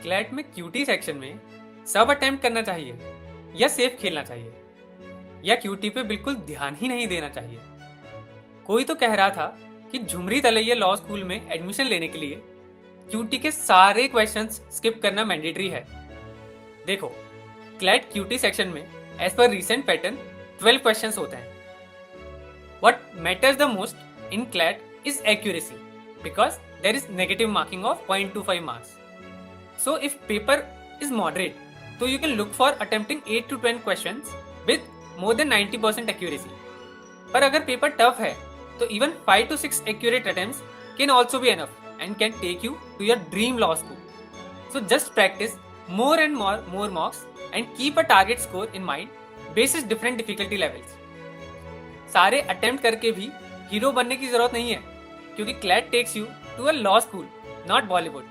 CLAT में cutie section में सब अटेम्प्ट करना चाहिए या सेफ खेलना चाहिए या क्यूटी पे बिल्कुल ध्यान ही नहीं देना चाहिए। कोई तो कह रहा था कि झुमरी तलैया लॉ स्कूल में एडमिशन लेने के लिए क्यूटी के सारे क्वेश्चंस स्किप करना मैंडेटरी है। देखो, क्लैट क्यूटी सेक्शन में as per recent pattern 12 questions होते हैं। What matters the most in CLAT is accuracy because there is negative marking of 0.25 marks. So if paper is moderate, so you can look for attempting 8 to 10 questions with more than 90% accuracy. पर अगर paper tough है तो even 5 to 6 accurate attempts can also be enough and can take you to your dream law school. So just practice more and more mocks and keep a target score in mind basis different difficulty levels. सारे attempt करके भी hero बनने की जरूरत नहीं है, क्योंकि CLAT takes you to a law school, not Bollywood.